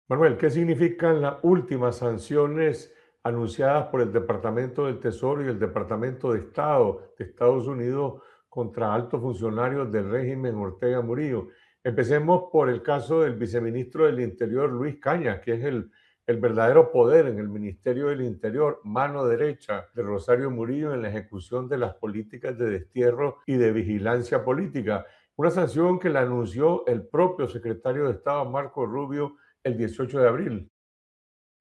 Manuel, ¿qué significan las últimas sanciones anunciadas por el Departamento del Tesoro y el Departamento de Estado de Estados Unidos contra altos funcionarios del régimen Ortega Murillo? Empecemos por el caso del viceministro del Interior, Luis Cañas, que es el verdadero poder en el Ministerio del Interior, mano derecha de Rosario Murillo en la ejecución de las políticas de destierro y de vigilancia política. Una sanción que la anunció el propio secretario de Estado, Marco Rubio, el 18 de abril.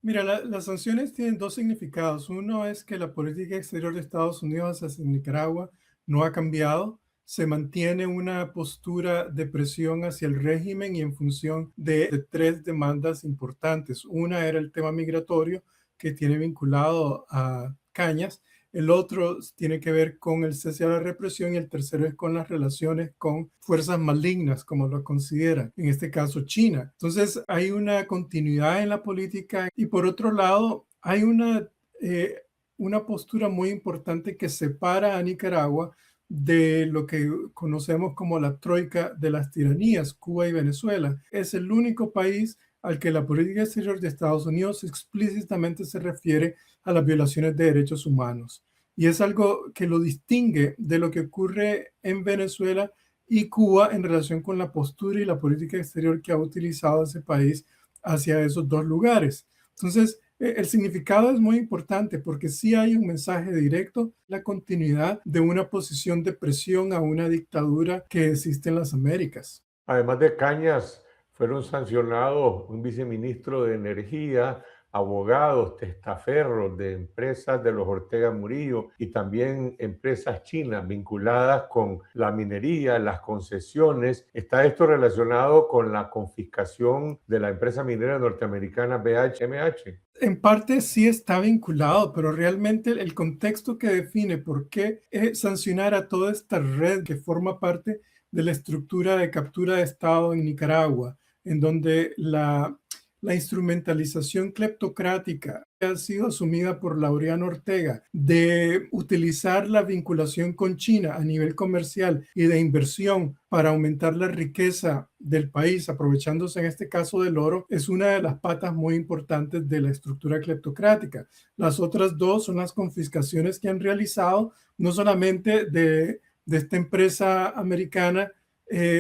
Mira, las sanciones tienen dos significados. Uno es que la política exterior de Estados Unidos hacia Nicaragua no ha cambiado. Se mantiene una postura de presión hacia el régimen y en función de tres demandas importantes. Una era el tema migratorio que tiene vinculado a Cañas. El otro tiene que ver con el cese de la represión y el tercero es con las relaciones con fuerzas malignas, como lo consideran, en este caso China. Entonces hay una continuidad en la política y por otro lado hay una postura muy importante que separa a Nicaragua de lo que conocemos como la troika de las tiranías, Cuba y Venezuela. Es el único país al que la política exterior de Estados Unidos explícitamente se refiere a las violaciones de derechos humanos. Y es algo que lo distingue de lo que ocurre en Venezuela y Cuba en relación con la postura y la política exterior que ha utilizado ese país hacia esos dos lugares. Entonces, el significado es muy importante porque sí hay un mensaje directo, la continuidad de una posición de presión a una dictadura que existe en las Américas. Además de Cañas, fueron sancionados un viceministro de Energía, abogados, testaferros de empresas de los Ortega Murillo y también empresas chinas vinculadas con la minería, las concesiones. ¿Está esto relacionado con la confiscación de la empresa minera norteamericana BHMH? En parte sí está vinculado, pero realmente el contexto que define por qué sancionar a toda esta red que forma parte de la estructura de captura de Estado en Nicaragua, en donde la instrumentalización cleptocrática que ha sido asumida por Laureano Ortega de utilizar la vinculación con China a nivel comercial y de inversión para aumentar la riqueza del país, aprovechándose en este caso del oro, es una de las patas muy importantes de la estructura cleptocrática. Las otras dos son las confiscaciones que han realizado, no solamente de esta empresa americana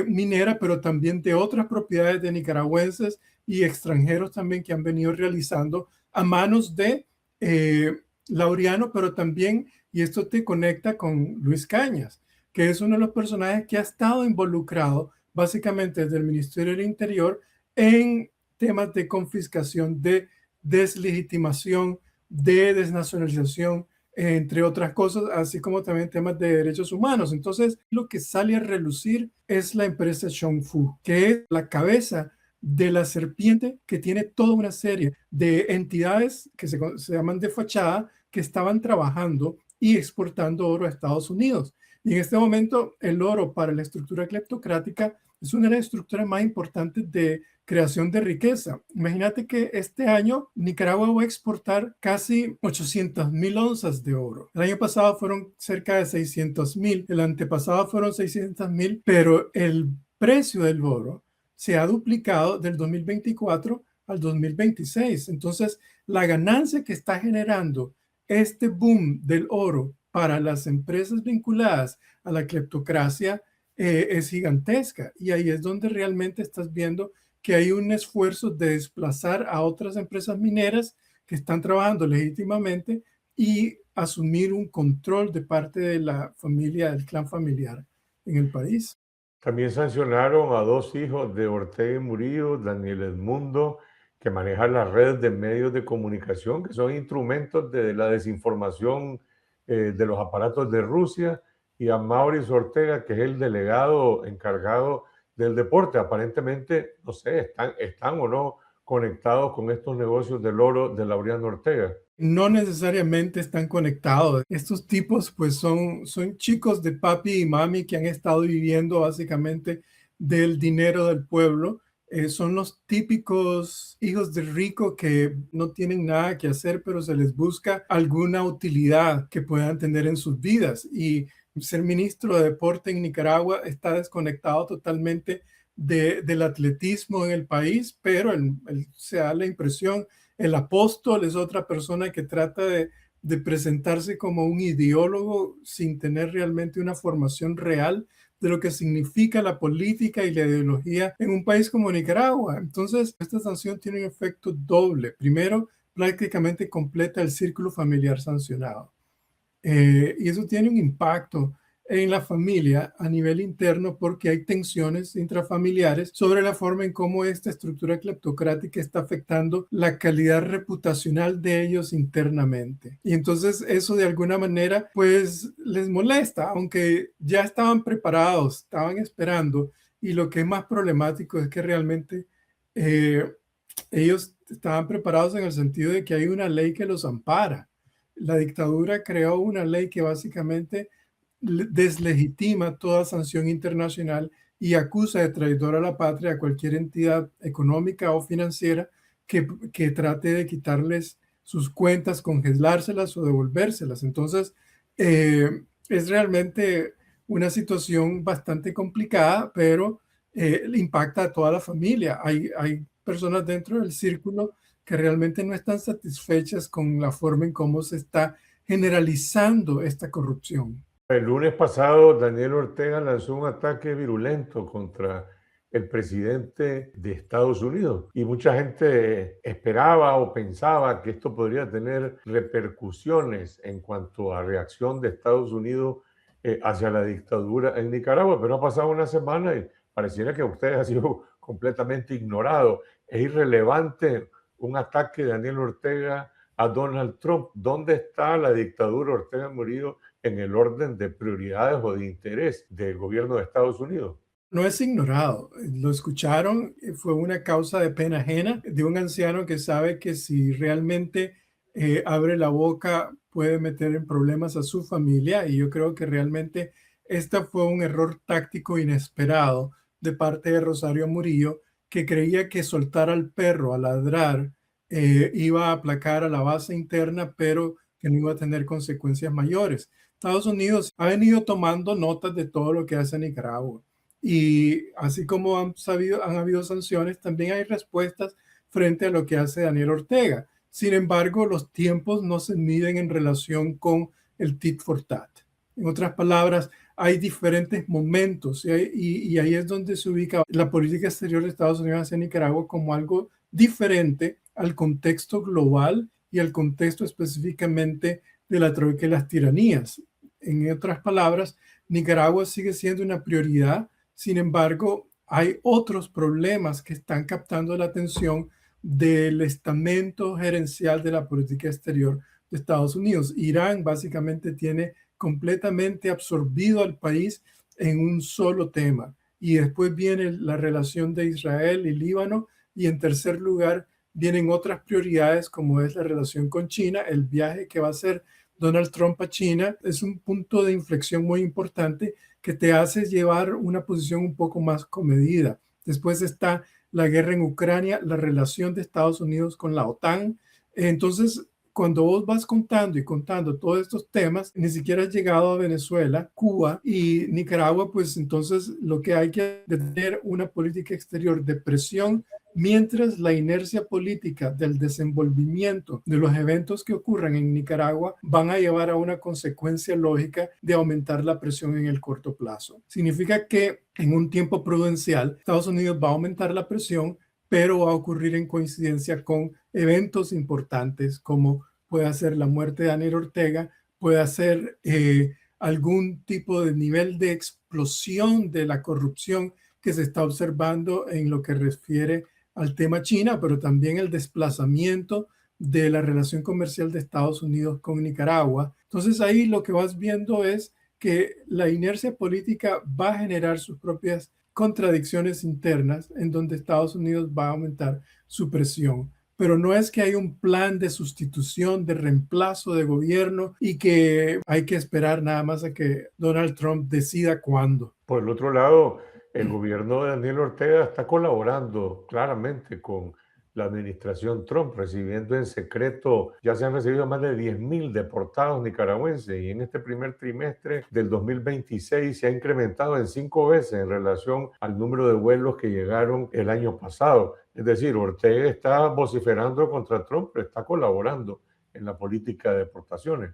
minera, pero también de otras propiedades de nicaragüenses y extranjeros también que han venido realizando a manos de Laureano, pero también, y esto te conecta con Luis Cañas, que es uno de los personajes que ha estado involucrado básicamente desde el Ministerio del Interior en temas de confiscación, de deslegitimación, de desnacionalización, entre otras cosas, así como también temas de derechos humanos. Entonces, lo que sale a relucir es la empresa Shongfu, que es la cabeza de la serpiente que tiene toda una serie de entidades que se llaman de fachada que estaban trabajando y exportando oro a Estados Unidos. Y en este momento el oro para la estructura cleptocrática es una de las estructuras más importantes de creación de riqueza. Imagínate que este año Nicaragua va a exportar casi 800,000 onzas de oro. El año pasado fueron cerca de 600,000, el antepasado fueron 600,000, pero el precio del oro se ha duplicado del 2024 al 2026. Entonces, la ganancia que está generando este boom del oro para las empresas vinculadas a la cleptocracia es gigantesca. Y ahí es donde realmente estás viendo que hay un esfuerzo de desplazar a otras empresas mineras que están trabajando legítimamente y asumir un control de parte de la familia, del clan familiar en el país. También sancionaron a dos hijos de Ortega y Murillo, Daniel Edmundo, que manejan las redes de medios de comunicación, que son instrumentos de la desinformación de los aparatos de Rusia, y a Mauricio Ortega, que es el delegado encargado del deporte. Aparentemente, no sé, están o no conectados con estos negocios del oro de Laureano Ortega. No necesariamente están conectados. Estos tipos pues son chicos de papi y mami que han estado viviendo básicamente del dinero del pueblo. Son los típicos hijos de rico que no tienen nada que hacer, pero se les busca alguna utilidad que puedan tener en sus vidas. Y ser ministro de deporte en Nicaragua está desconectado totalmente del atletismo en el país, pero se da la impresión, el apóstol es otra persona que trata de presentarse como un ideólogo sin tener realmente una formación real de lo que significa la política y la ideología en un país como Nicaragua. Entonces, esta sanción tiene un efecto doble. Primero, prácticamente completa el círculo familiar sancionado. Y eso tiene un impacto en la familia a nivel interno porque hay tensiones intrafamiliares sobre la forma en cómo esta estructura cleptocrática está afectando la calidad reputacional de ellos internamente. Y entonces eso de alguna manera pues les molesta, aunque ya estaban preparados, estaban esperando. Y lo que es más problemático es que realmente eh, ellos estaban preparados en el sentido de que hay una ley que los ampara. La dictadura creó una ley que básicamente deslegitima toda sanción internacional y acusa de traidor a la patria a cualquier entidad económica o financiera que trate de quitarles sus cuentas, congelárselas o devolvérselas. Entonces, es realmente una situación bastante complicada, pero impacta a toda la familia. Hay personas dentro del círculo que realmente no están satisfechas con la forma en cómo se está generalizando esta corrupción. El lunes pasado, Daniel Ortega lanzó un ataque virulento contra el presidente de Estados Unidos y mucha gente esperaba o pensaba que esto podría tener repercusiones en cuanto a reacción de Estados Unidos hacia la dictadura en Nicaragua, pero ha pasado una semana y pareciera que usted ha sido completamente ignorado. Es irrelevante un ataque de Daniel Ortega a Donald Trump. ¿Dónde está la dictadura Ortega Murillo en el orden de prioridades o de interés del gobierno de Estados Unidos? No es ignorado, lo escucharon, fue una causa de pena ajena de un anciano que sabe que si realmente abre la boca puede meter en problemas a su familia y yo creo que realmente este fue un error táctico inesperado de parte de Rosario Murillo, que creía que soltar al perro a ladrar iba a aplacar a la base interna, pero que no iba a tener consecuencias mayores. Estados Unidos ha venido tomando notas de todo lo que hace Nicaragua. Y así como han habido sanciones, también hay respuestas frente a lo que hace Daniel Ortega. Sin embargo, los tiempos no se miden en relación con el tit for tat. En otras palabras, hay diferentes momentos y ahí es donde se ubica la política exterior de Estados Unidos hacia Nicaragua como algo diferente al contexto global y al contexto específicamente de la troika y las tiranías. En otras palabras, Nicaragua sigue siendo una prioridad. Sin embargo, hay otros problemas que están captando la atención del estamento gerencial de la política exterior de Estados Unidos. Irán básicamente tiene completamente absorbido al país en un solo tema. Y después viene la relación de Israel y Líbano. Y en tercer lugar, vienen otras prioridades como es la relación con China. El viaje que va a hacer Donald Trump a China es un punto de inflexión muy importante que te hace llevar una posición un poco más comedida. Después está la guerra en Ucrania, la relación de Estados Unidos con la OTAN. Entonces, cuando vos vas contando y contando todos estos temas, ni siquiera has llegado a Venezuela, Cuba y Nicaragua, pues entonces lo que hay que tener una política exterior de presión mientras la inercia política del desenvolvimiento de los eventos que ocurran en Nicaragua van a llevar a una consecuencia lógica de aumentar la presión en el corto plazo. Significa que en un tiempo prudencial, Estados Unidos va a aumentar la presión, pero va a ocurrir en coincidencia con eventos importantes como puede ser la muerte de Daniel Ortega, puede ser algún tipo de nivel de explosión de la corrupción que se está observando en lo que refiere al tema China, pero también el desplazamiento de la relación comercial de Estados Unidos con Nicaragua. Entonces ahí lo que vas viendo es que la inercia política va a generar sus propias contradicciones internas en donde Estados Unidos va a aumentar su presión. Pero no es que hay un plan de sustitución, de reemplazo de gobierno y que hay que esperar nada más a que Donald Trump decida cuándo. Por el otro lado, el gobierno de Daniel Ortega está colaborando claramente con la administración Trump, recibiendo en secreto, ya se han recibido más de 10.000 deportados nicaragüenses y en este primer trimestre del 2026 se ha incrementado en 5 veces en relación al número de vuelos que llegaron el año pasado. Es decir, Ortega está vociferando contra Trump, pero está colaborando en la política de deportaciones.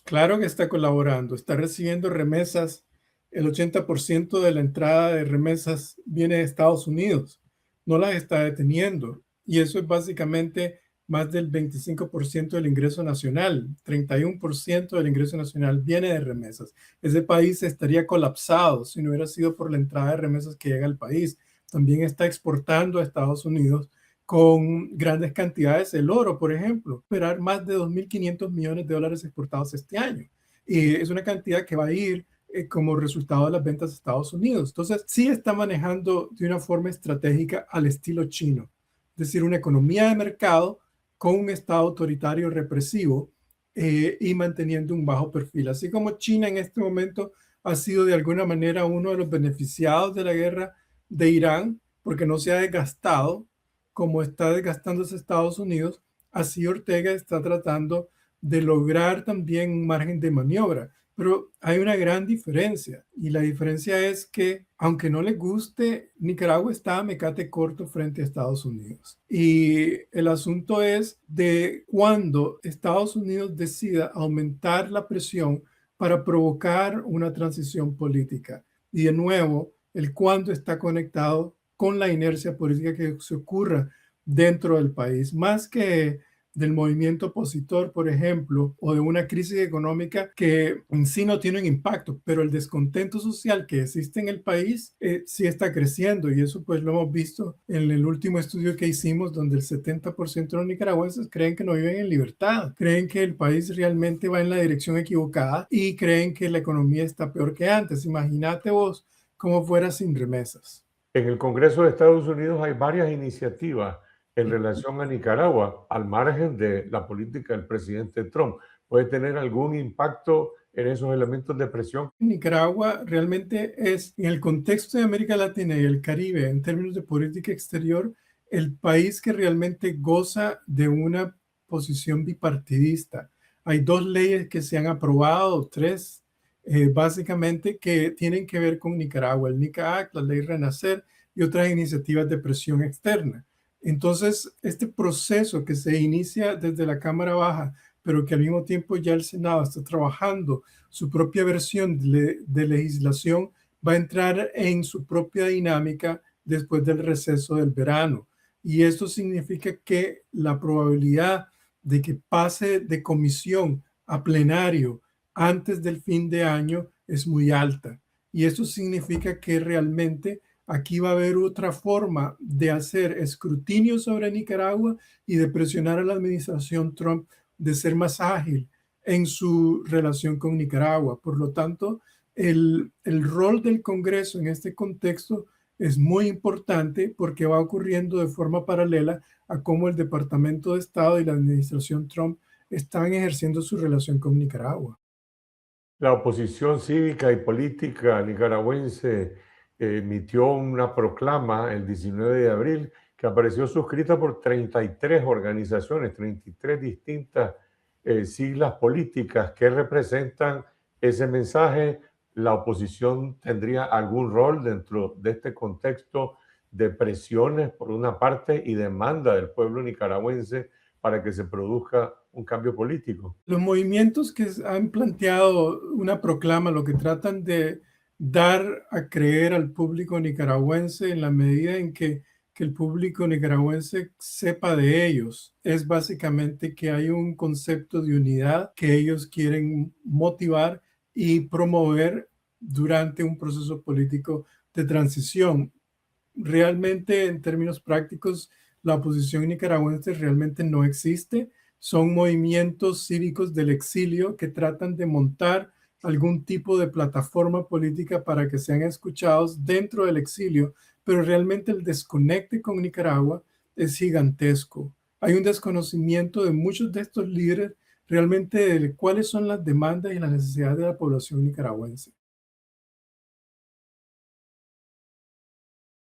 Claro que está colaborando, está recibiendo remesas. El 80% de la entrada de remesas viene de Estados Unidos. No las está deteniendo. Y eso es básicamente más del 25% del ingreso nacional. 31% del ingreso nacional viene de remesas. Ese país estaría colapsado si no hubiera sido por la entrada de remesas que llega al país. También está exportando a Estados Unidos con grandes cantidades el oro, por ejemplo, esperar más de 2.500 millones de dólares exportados este año. Y es una cantidad que va a ir como resultado de las ventas de Estados Unidos. Entonces, sí está manejando de una forma estratégica al estilo chino, es decir, una economía de mercado con un Estado autoritario represivo y manteniendo un bajo perfil. Así como China en este momento ha sido de alguna manera uno de los beneficiados de la guerra de Irán, porque no se ha desgastado como está desgastándose Estados Unidos, así Ortega está tratando de lograr también un margen de maniobra. Pero hay una gran diferencia y la diferencia es que, aunque no les guste, Nicaragua está a mecate corto frente a Estados Unidos. Y el asunto es de cuándo Estados Unidos decida aumentar la presión para provocar una transición política. Y de nuevo, el cuándo está conectado con la inercia política que se ocurra dentro del país, más que del movimiento opositor, por ejemplo, o de una crisis económica que en sí no tiene un impacto, pero el descontento social que existe en el país sí está creciendo y eso pues lo hemos visto en el último estudio que hicimos donde el 70% de los nicaragüenses creen que no viven en libertad, creen que el país realmente va en la dirección equivocada y creen que la economía está peor que antes. Imagínate vos cómo fuera sin remesas. En el Congreso de Estados Unidos hay varias iniciativas en relación a Nicaragua, al margen de la política del presidente Trump. ¿Puede tener algún impacto en esos elementos de presión? Nicaragua realmente es, en el contexto de América Latina y el Caribe, en términos de política exterior, el país que realmente goza de una posición bipartidista. Hay dos leyes que se han aprobado, tres, básicamente, que tienen que ver con Nicaragua, el NICA Act, la ley Renacer y otras iniciativas de presión externa. Entonces, este proceso que se inicia desde la Cámara Baja, pero que al mismo tiempo ya el Senado está trabajando su propia versión de legislación, va a entrar en su propia dinámica después del receso del verano. Y esto significa que la probabilidad de que pase de comisión a plenario antes del fin de año es muy alta. Y esto significa que realmente aquí va a haber otra forma de hacer escrutinio sobre Nicaragua y de presionar a la administración Trump de ser más ágil en su relación con Nicaragua. Por lo tanto, el rol del Congreso en este contexto es muy importante porque va ocurriendo de forma paralela a cómo el Departamento de Estado y la administración Trump están ejerciendo su relación con Nicaragua. La oposición cívica y política nicaragüense emitió una proclama el 19 de abril que apareció suscrita por 33 organizaciones, 33 distintas siglas políticas que representan ese mensaje. La oposición tendría algún rol dentro de este contexto de presiones por una parte y demanda del pueblo nicaragüense para que se produzca un cambio político. Los movimientos que han planteado una proclama lo que tratan de dar a creer al público nicaragüense en la medida en que el público nicaragüense sepa de ellos es básicamente que hay un concepto de unidad que ellos quieren motivar y promover durante un proceso político de transición. Realmente, en términos prácticos, la oposición nicaragüense realmente no existe. Son movimientos cívicos del exilio que tratan de montar algún tipo de plataforma política para que sean escuchados dentro del exilio, pero realmente el desconecte con Nicaragua es gigantesco. Hay un desconocimiento de muchos de estos líderes realmente de cuáles son las demandas y las necesidades de la población nicaragüense.